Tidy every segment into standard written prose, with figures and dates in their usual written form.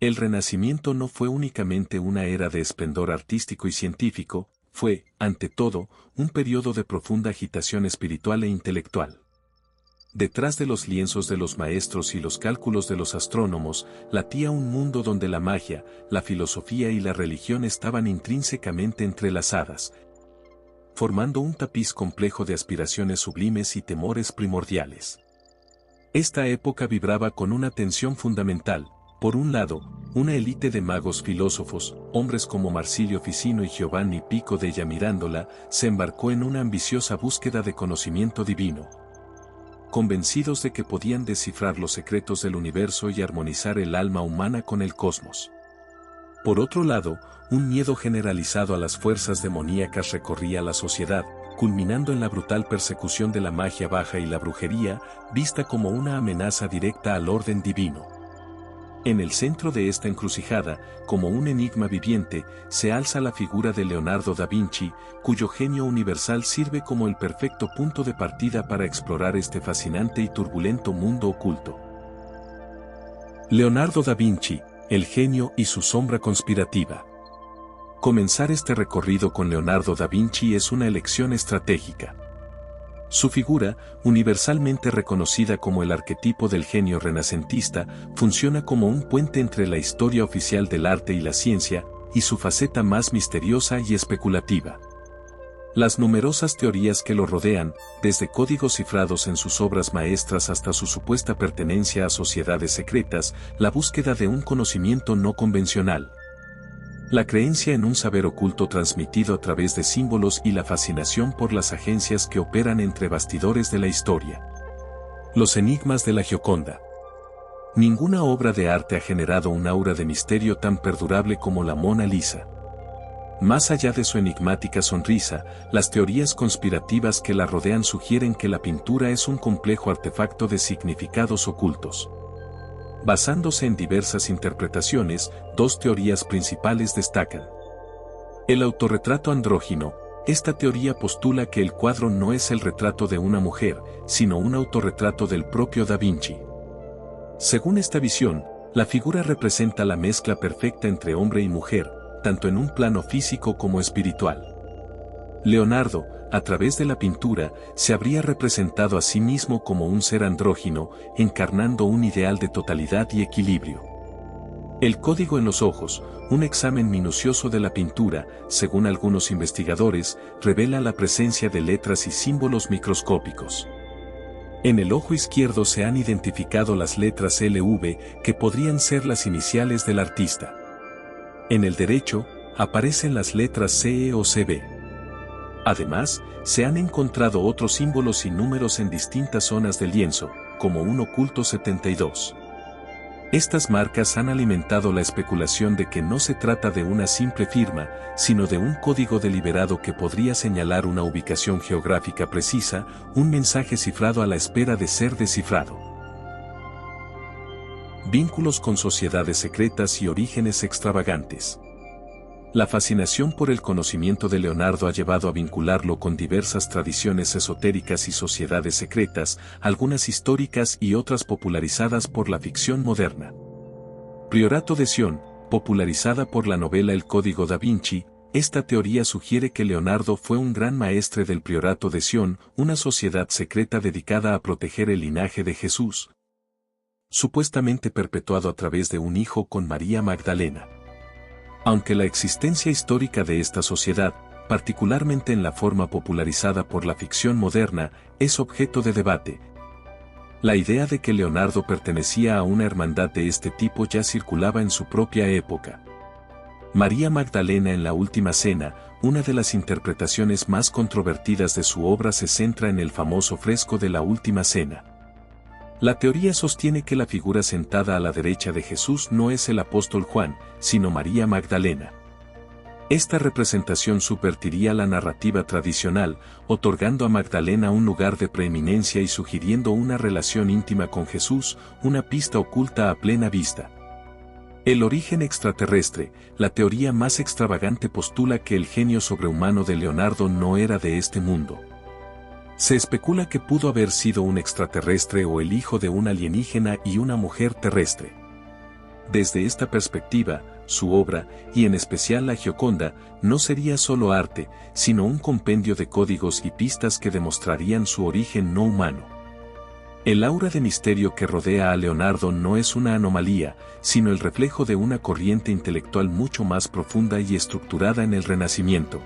El Renacimiento no fue únicamente una era de esplendor artístico y científico, fue, ante todo, un periodo de profunda agitación espiritual e intelectual. Detrás de los lienzos de los maestros y los cálculos de los astrónomos, latía un mundo donde la magia, la filosofía y la religión estaban intrínsecamente entrelazadas, formando un tapiz complejo de aspiraciones sublimes y temores primordiales. Esta época vibraba con una tensión fundamental. Por un lado, una élite de magos filósofos, hombres como Marsilio Ficino y Giovanni Pico della Mirandola, se embarcó en una ambiciosa búsqueda de conocimiento divino, convencidos de que podían descifrar los secretos del universo y armonizar el alma humana con el cosmos. Por otro lado, un miedo generalizado a las fuerzas demoníacas recorría la sociedad, culminando en la brutal persecución de la magia baja y la brujería, vista como una amenaza directa al orden divino. En el centro de esta encrucijada, como un enigma viviente, se alza la figura de Leonardo da Vinci, cuyo genio universal sirve como el perfecto punto de partida para explorar este fascinante y turbulento mundo oculto. Leonardo da Vinci, el genio y su sombra conspirativa. Comenzar este recorrido con Leonardo da Vinci es una elección estratégica. Su figura, universalmente reconocida como el arquetipo del genio renacentista, funciona como un puente entre la historia oficial del arte y la ciencia, y su faceta más misteriosa y especulativa. Las numerosas teorías que lo rodean, desde códigos cifrados en sus obras maestras hasta su supuesta pertenencia a sociedades secretas, la búsqueda de un conocimiento no convencional, la creencia en un saber oculto transmitido a través de símbolos y la fascinación por las agencias que operan entre bastidores de la historia. Los enigmas de la Gioconda. Ninguna obra de arte ha generado un aura de misterio tan perdurable como la Mona Lisa. Más allá de su enigmática sonrisa, las teorías conspirativas que la rodean sugieren que la pintura es un complejo artefacto de significados ocultos. Basándose en diversas interpretaciones, dos teorías principales destacan. El autorretrato andrógino. Esta teoría postula que el cuadro no es el retrato de una mujer, sino un autorretrato del propio Da Vinci. Según esta visión, la figura representa la mezcla perfecta entre hombre y mujer, tanto en un plano físico como espiritual. Leonardo, a través de la pintura, se habría representado a sí mismo como un ser andrógino, encarnando un ideal de totalidad y equilibrio. El código en los ojos, un examen minucioso de la pintura, según algunos investigadores, revela la presencia de letras y símbolos microscópicos. En el ojo izquierdo se han identificado las letras LV, que podrían ser las iniciales del artista. En el derecho, aparecen las letras CE o CB. Además, se han encontrado otros símbolos y números en distintas zonas del lienzo, como un oculto 72. Estas marcas han alimentado la especulación de que no se trata de una simple firma, sino de un código deliberado que podría señalar una ubicación geográfica precisa, un mensaje cifrado a la espera de ser descifrado. Vínculos con sociedades secretas y orígenes extravagantes. La fascinación por el conocimiento de Leonardo ha llevado a vincularlo con diversas tradiciones esotéricas y sociedades secretas, algunas históricas y otras popularizadas por la ficción moderna. Priorato de Sion, popularizada por la novela El Código da Vinci, esta teoría sugiere que Leonardo fue un gran maestre del Priorato de Sion, una sociedad secreta dedicada a proteger el linaje de Jesús, supuestamente perpetuado a través de un hijo con María Magdalena. Aunque la existencia histórica de esta sociedad, particularmente en la forma popularizada por la ficción moderna, es objeto de debate, la idea de que Leonardo pertenecía a una hermandad de este tipo ya circulaba en su propia época. María Magdalena en la Última Cena, una de las interpretaciones más controvertidas de su obra se centra en el famoso fresco de la Última Cena. La teoría sostiene que la figura sentada a la derecha de Jesús no es el apóstol Juan, sino María Magdalena. Esta representación subvertiría la narrativa tradicional, otorgando a Magdalena un lugar de preeminencia y sugiriendo una relación íntima con Jesús, una pista oculta a plena vista. El origen extraterrestre, la teoría más extravagante postula que el genio sobrehumano de Leonardo no era de este mundo. Se especula que pudo haber sido un extraterrestre o el hijo de un alienígena y una mujer terrestre. Desde esta perspectiva, su obra, y en especial la Gioconda, no sería solo arte, sino un compendio de códigos y pistas que demostrarían su origen no humano. El aura de misterio que rodea a Leonardo no es una anomalía, sino el reflejo de una corriente intelectual mucho más profunda y estructurada en el Renacimiento.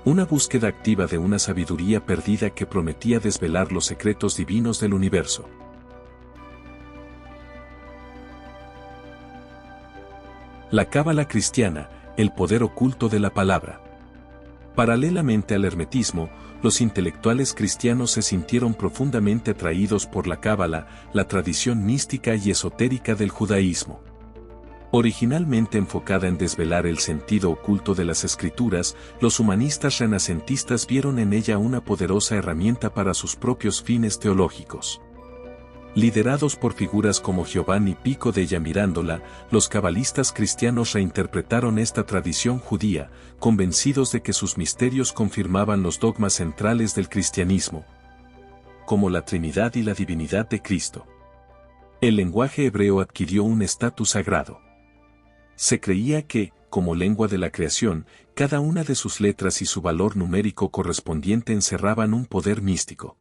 Una búsqueda activa de una sabiduría perdida que prometía desvelar los secretos divinos del universo. La cábala cristiana, el poder oculto de la palabra. Paralelamente al hermetismo, los intelectuales cristianos se sintieron profundamente atraídos por la cábala, la tradición mística y esotérica del judaísmo. Originalmente enfocada en desvelar el sentido oculto de las escrituras, los humanistas renacentistas vieron en ella una poderosa herramienta para sus propios fines teológicos. Liderados por figuras como Giovanni Pico della Mirandola, los cabalistas cristianos reinterpretaron esta tradición judía, convencidos de que sus misterios confirmaban los dogmas centrales del cristianismo, como la Trinidad y la divinidad de Cristo. El lenguaje hebreo adquirió un estatus sagrado. Se creía que, como lengua de la creación, cada una de sus letras y su valor numérico correspondiente encerraban un poder místico.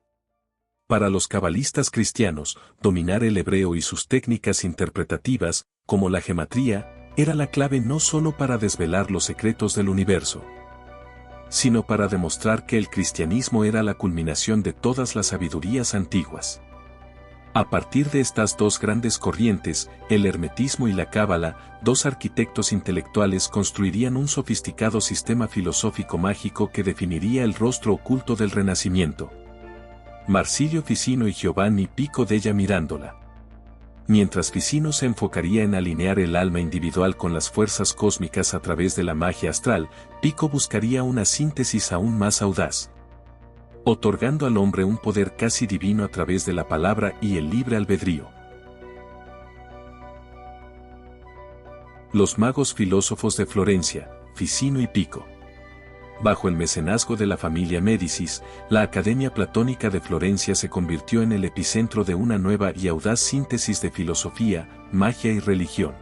Para los cabalistas cristianos, dominar el hebreo y sus técnicas interpretativas, como la gematría, era la clave no solo para desvelar los secretos del universo, sino para demostrar que el cristianismo era la culminación de todas las sabidurías antiguas. A partir de estas dos grandes corrientes, el hermetismo y la cábala, dos arquitectos intelectuales construirían un sofisticado sistema filosófico mágico que definiría el rostro oculto del Renacimiento. Marsilio Ficino y Giovanni Pico della Mirandola. Mientras Ficino se enfocaría en alinear el alma individual con las fuerzas cósmicas a través de la magia astral, Pico buscaría una síntesis aún más audaz, otorgando al hombre un poder casi divino a través de la palabra y el libre albedrío. Los magos filósofos de Florencia, Ficino y Pico. Bajo el mecenazgo de la familia Médicis, la Academia Platónica de Florencia se convirtió en el epicentro de una nueva y audaz síntesis de filosofía, magia y religión.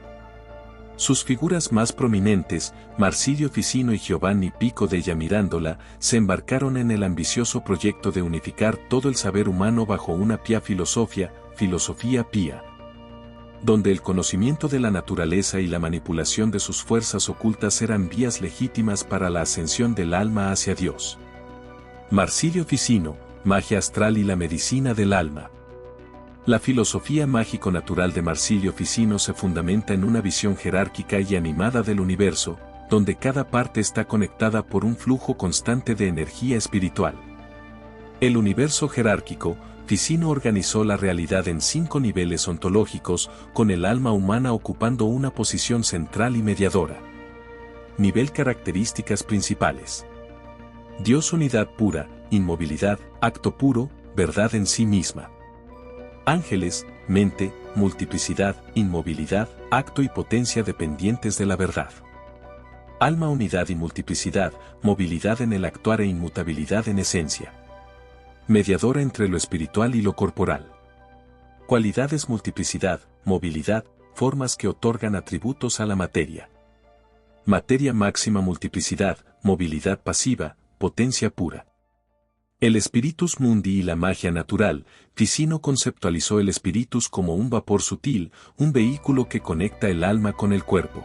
Sus figuras más prominentes, Marsilio Ficino y Giovanni Pico della Mirandola, se embarcaron en el ambicioso proyecto de unificar todo el saber humano bajo una pía filosofía pía, donde el conocimiento de la naturaleza y la manipulación de sus fuerzas ocultas eran vías legítimas para la ascensión del alma hacia Dios. Marsilio Ficino, magia astral y la medicina del alma. La filosofía mágico-natural de Marsilio Ficino se fundamenta en una visión jerárquica y animada del universo, donde cada parte está conectada por un flujo constante de energía espiritual. El universo jerárquico, Ficino organizó la realidad en 5 niveles ontológicos, con el alma humana ocupando una posición central y mediadora. Nivel características principales. Dios unidad pura, inmovilidad, acto puro, verdad en sí misma. Ángeles, mente, multiplicidad, inmovilidad, acto y potencia dependientes de la verdad. Alma unidad y multiplicidad, movilidad en el actuar e inmutabilidad en esencia. Mediadora entre lo espiritual y lo corporal. Cualidades multiplicidad, movilidad, formas que otorgan atributos a la materia. Materia máxima multiplicidad, movilidad pasiva, potencia pura. El spiritus mundi y la magia natural, Ficino conceptualizó el spiritus como un vapor sutil, un vehículo que conecta el alma con el cuerpo.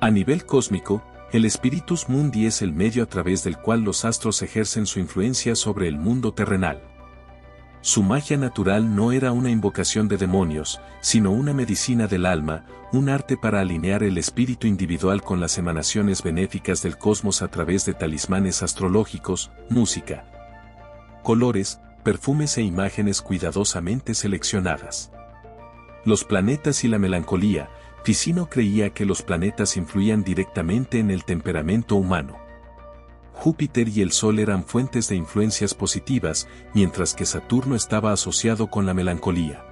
A nivel cósmico, el spiritus mundi es el medio a través del cual los astros ejercen su influencia sobre el mundo terrenal. Su magia natural no era una invocación de demonios, sino una medicina del alma, un arte para alinear el espíritu individual con las emanaciones benéficas del cosmos a través de talismanes astrológicos, música, colores, perfumes e imágenes cuidadosamente seleccionadas. Los planetas y la melancolía. Ficino creía que los planetas influían directamente en el temperamento humano. Júpiter y el Sol eran fuentes de influencias positivas, mientras que Saturno estaba asociado con la melancolía.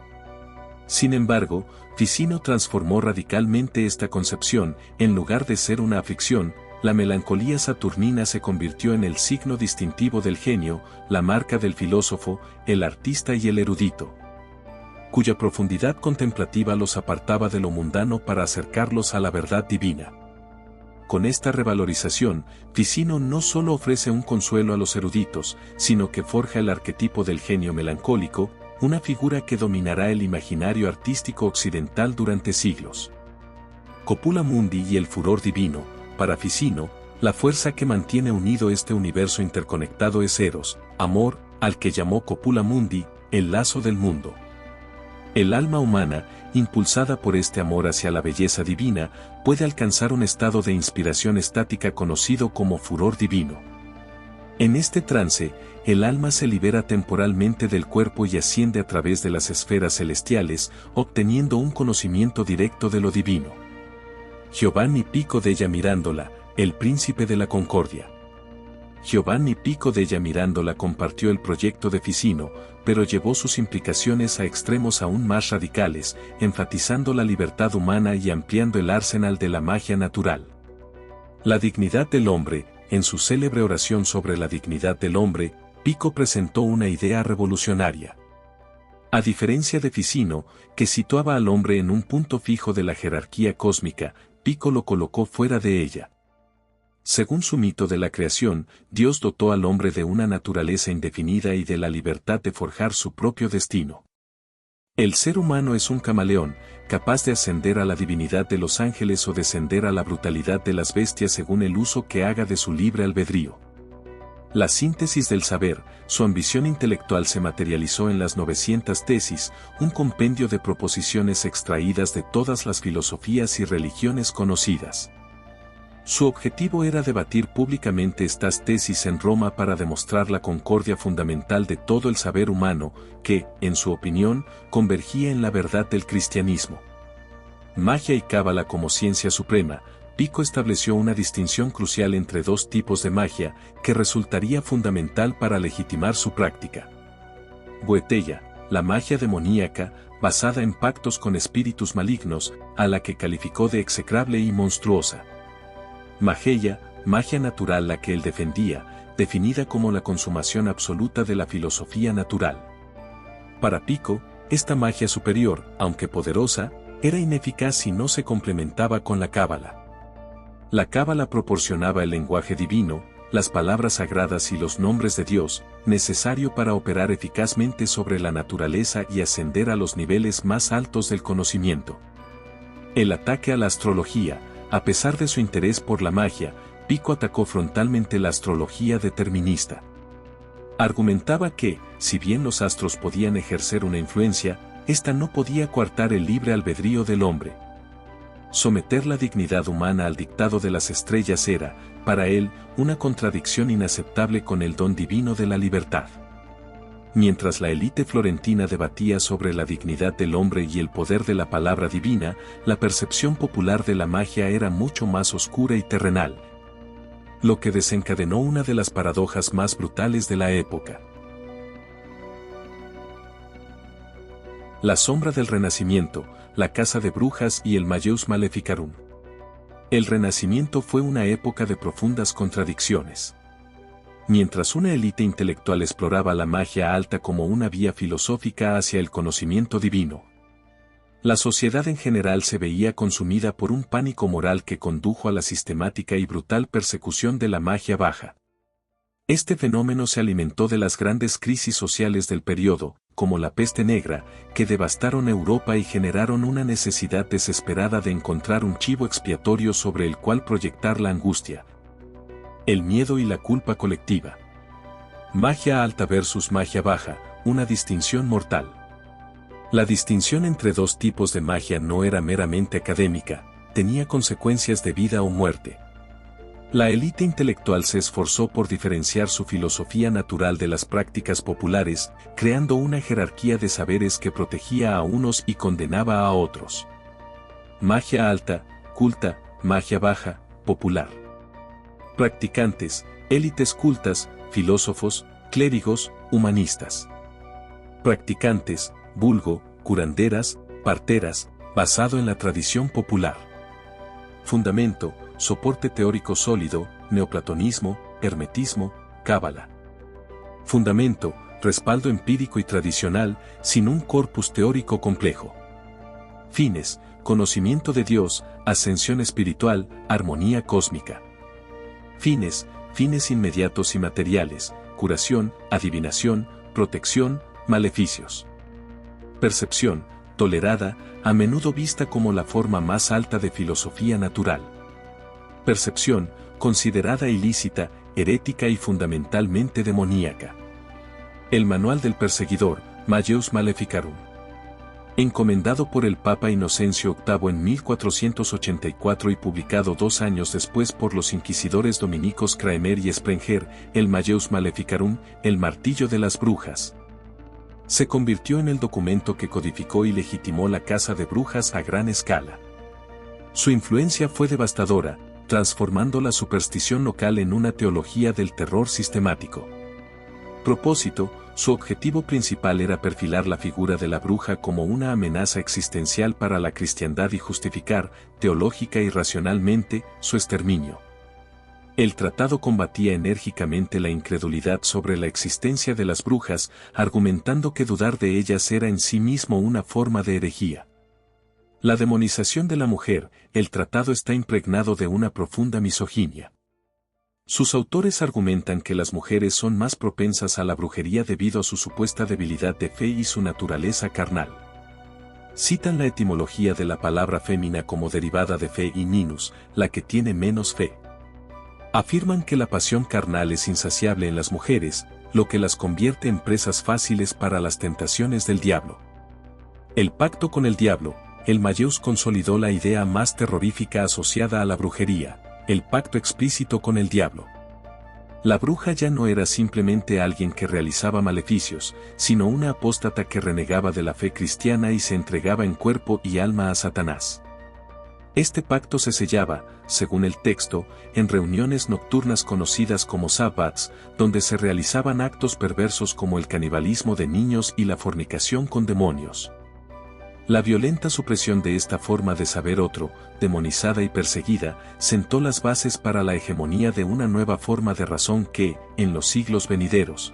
Sin embargo, Ficino transformó radicalmente esta concepción. En lugar de ser una aflicción, la melancolía saturnina se convirtió en el signo distintivo del genio, la marca del filósofo, el artista y el erudito. cuya profundidad contemplativa los apartaba de lo mundano para acercarlos a la verdad divina. Con esta revalorización, Ficino no solo ofrece un consuelo a los eruditos, sino que forja el arquetipo del genio melancólico, una figura que dominará el imaginario artístico occidental durante siglos. Copula Mundi y el furor divino, para Ficino, la fuerza que mantiene unido este universo interconectado es Eros, amor, al que llamó Copula Mundi, el lazo del mundo. El alma humana, impulsada por este amor hacia la belleza divina, puede alcanzar un estado de inspiración estática conocido como furor divino. En este trance, el alma se libera temporalmente del cuerpo y asciende a través de las esferas celestiales, obteniendo un conocimiento directo de lo divino. Giovanni Pico della Mirandola, el príncipe de la Concordia. Giovanni Pico della Mirandola compartió el proyecto de Ficino, pero llevó sus implicaciones a extremos aún más radicales, enfatizando la libertad humana y ampliando el arsenal de la magia natural. La dignidad del hombre, en su célebre oración sobre la dignidad del hombre, Pico presentó una idea revolucionaria. A diferencia de Ficino, que situaba al hombre en un punto fijo de la jerarquía cósmica, Pico lo colocó fuera de ella. Según su mito de la creación, Dios dotó al hombre de una naturaleza indefinida y de la libertad de forjar su propio destino. El ser humano es un camaleón, capaz de ascender a la divinidad de los ángeles o descender a la brutalidad de las bestias según el uso que haga de su libre albedrío. La síntesis del saber, su ambición intelectual se materializó en las 900 tesis, un compendio de proposiciones extraídas de todas las filosofías y religiones conocidas. Su objetivo era debatir públicamente estas tesis en Roma para demostrar la concordia fundamental de todo el saber humano, que, en su opinión, convergía en la verdad del cristianismo. Magia y cábala como ciencia suprema, Pico estableció una distinción crucial entre dos tipos de magia, que resultaría fundamental para legitimar su práctica. Goetheya, la magia demoníaca, basada en pactos con espíritus malignos, a la que calificó de execrable y monstruosa. Magia, magia natural la que él defendía, definida como la consumación absoluta de la filosofía natural. Para Pico, esta magia superior, aunque poderosa, era ineficaz si no se complementaba con la cábala. La cábala proporcionaba el lenguaje divino, las palabras sagradas y los nombres de Dios, necesario para operar eficazmente sobre la naturaleza y ascender a los niveles más altos del conocimiento. El ataque a la astrología. A pesar de su interés por la magia, Pico atacó frontalmente la astrología determinista. Argumentaba que, si bien los astros podían ejercer una influencia, ésta no podía coartar el libre albedrío del hombre. Someter la dignidad humana al dictado de las estrellas era, para él, una contradicción inaceptable con el don divino de la libertad. Mientras la élite florentina debatía sobre la dignidad del hombre y el poder de la palabra divina, la percepción popular de la magia era mucho más oscura y terrenal, lo que desencadenó una de las paradojas más brutales de la época. La sombra del Renacimiento, la Casa de Brujas y el Malleus Maleficarum. El Renacimiento fue una época de profundas contradicciones. Mientras una élite intelectual exploraba la magia alta como una vía filosófica hacia el conocimiento divino, la sociedad en general se veía consumida por un pánico moral que condujo a la sistemática y brutal persecución de la magia baja. Este fenómeno se alimentó de las grandes crisis sociales del periodo, como la peste negra, que devastaron Europa y generaron una necesidad desesperada de encontrar un chivo expiatorio sobre el cual proyectar la angustia, el miedo y la culpa colectiva. Magia alta versus magia baja, una distinción mortal. La distinción entre dos tipos de magia no era meramente académica, tenía consecuencias de vida o muerte. La élite intelectual se esforzó por diferenciar su filosofía natural de las prácticas populares, creando una jerarquía de saberes que protegía a unos y condenaba a otros. Magia alta, culta, magia baja, popular. Practicantes, élites cultas, filósofos, clérigos, humanistas. Practicantes, vulgo, curanderas, parteras, basado en la tradición popular. Fundamento, soporte teórico sólido, neoplatonismo, hermetismo, cábala. Fundamento, respaldo empírico y tradicional, sin un corpus teórico complejo. Fines: conocimiento de Dios, ascensión espiritual, armonía cósmica. Fines: fines inmediatos y materiales, curación, adivinación, protección, maleficios. Percepción: tolerada, a menudo vista como la forma más alta de filosofía natural. Percepción: considerada ilícita, herética y fundamentalmente demoníaca. El Manual del Perseguidor, Majus Maleficarum. Encomendado por el Papa Inocencio VIII en 1484 y publicado 2 años después por los inquisidores dominicos Cramer y Sprenger, el Majus Maleficarum, el martillo de las brujas. Se convirtió en el documento que codificó y legitimó la caza de brujas a gran escala. Su influencia fue devastadora, transformando la superstición local en una teología del terror sistemático. Propósito: su objetivo principal era perfilar la figura de la bruja como una amenaza existencial para la cristiandad y justificar, teológica y racionalmente, su exterminio. El tratado combatía enérgicamente la incredulidad sobre la existencia de las brujas, argumentando que dudar de ellas era en sí mismo una forma de herejía. La demonización de la mujer: el tratado está impregnado de una profunda misoginia. Sus autores argumentan que las mujeres son más propensas a la brujería debido a su supuesta debilidad de fe y su naturaleza carnal. Citan la etimología de la palabra fémina como derivada de fe y ninus, la que tiene menos fe. Afirman que la pasión carnal es insaciable en las mujeres, lo que las convierte en presas fáciles para las tentaciones del diablo. El pacto con el diablo: el Majus consolidó la idea más terrorífica asociada a la brujería: el pacto explícito con el diablo. La bruja ya no era simplemente alguien que realizaba maleficios, sino una apóstata que renegaba de la fe cristiana y se entregaba en cuerpo y alma a Satanás. Este pacto se sellaba, según el texto, en reuniones nocturnas conocidas como sabbats, donde se realizaban actos perversos como el canibalismo de niños y la fornicación con demonios. La violenta supresión de esta forma de saber otro, demonizada y perseguida, sentó las bases para la hegemonía de una nueva forma de razón que, en los siglos venideros,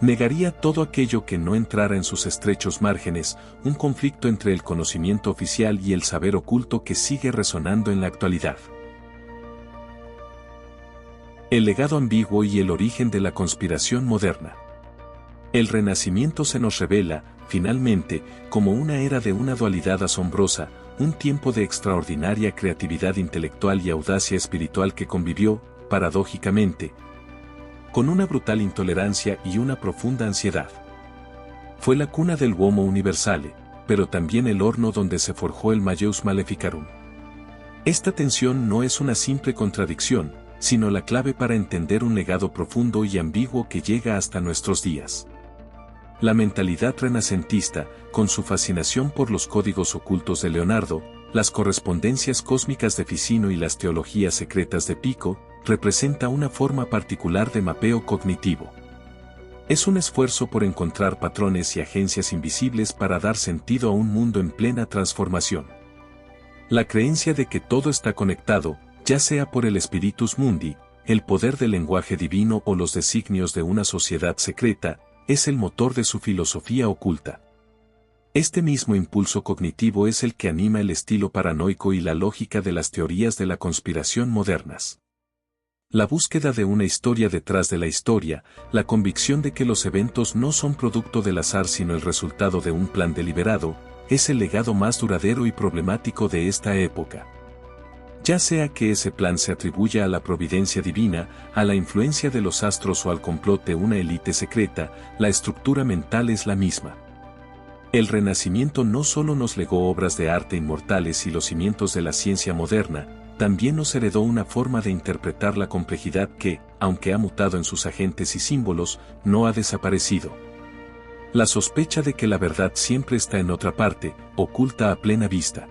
negaría todo aquello que no entrara en sus estrechos márgenes, un conflicto entre el conocimiento oficial y el saber oculto que sigue resonando en la actualidad. El legado ambiguo y el origen de la conspiración moderna. El Renacimiento se nos revela, finalmente, como una era de una dualidad asombrosa, un tiempo de extraordinaria creatividad intelectual y audacia espiritual que convivió, paradójicamente, con una brutal intolerancia y una profunda ansiedad. Fue la cuna del Homo Universale, pero también el horno donde se forjó el Majus Maleficarum. Esta tensión no es una simple contradicción, sino la clave para entender un legado profundo y ambiguo que llega hasta nuestros días. La mentalidad renacentista, con su fascinación por los códigos ocultos de Leonardo, las correspondencias cósmicas de Ficino y las teologías secretas de Pico, representa una forma particular de mapeo cognitivo. Es un esfuerzo por encontrar patrones y agencias invisibles para dar sentido a un mundo en plena transformación. La creencia de que todo está conectado, ya sea por el Spiritus Mundi, el poder del lenguaje divino o los designios de una sociedad secreta, es el motor de su filosofía oculta. Este mismo impulso cognitivo es el que anima el estilo paranoico y la lógica de las teorías de la conspiración modernas. La búsqueda de una historia detrás de la historia, la convicción de que los eventos no son producto del azar sino el resultado de un plan deliberado, es el legado más duradero y problemático de esta época. Ya sea que ese plan se atribuya a la providencia divina, a la influencia de los astros o al complot de una élite secreta, la estructura mental es la misma. El Renacimiento no solo nos legó obras de arte inmortales y los cimientos de la ciencia moderna, también nos heredó una forma de interpretar la complejidad que, aunque ha mutado en sus agentes y símbolos, no ha desaparecido. La sospecha de que la verdad siempre está en otra parte, oculta a plena vista.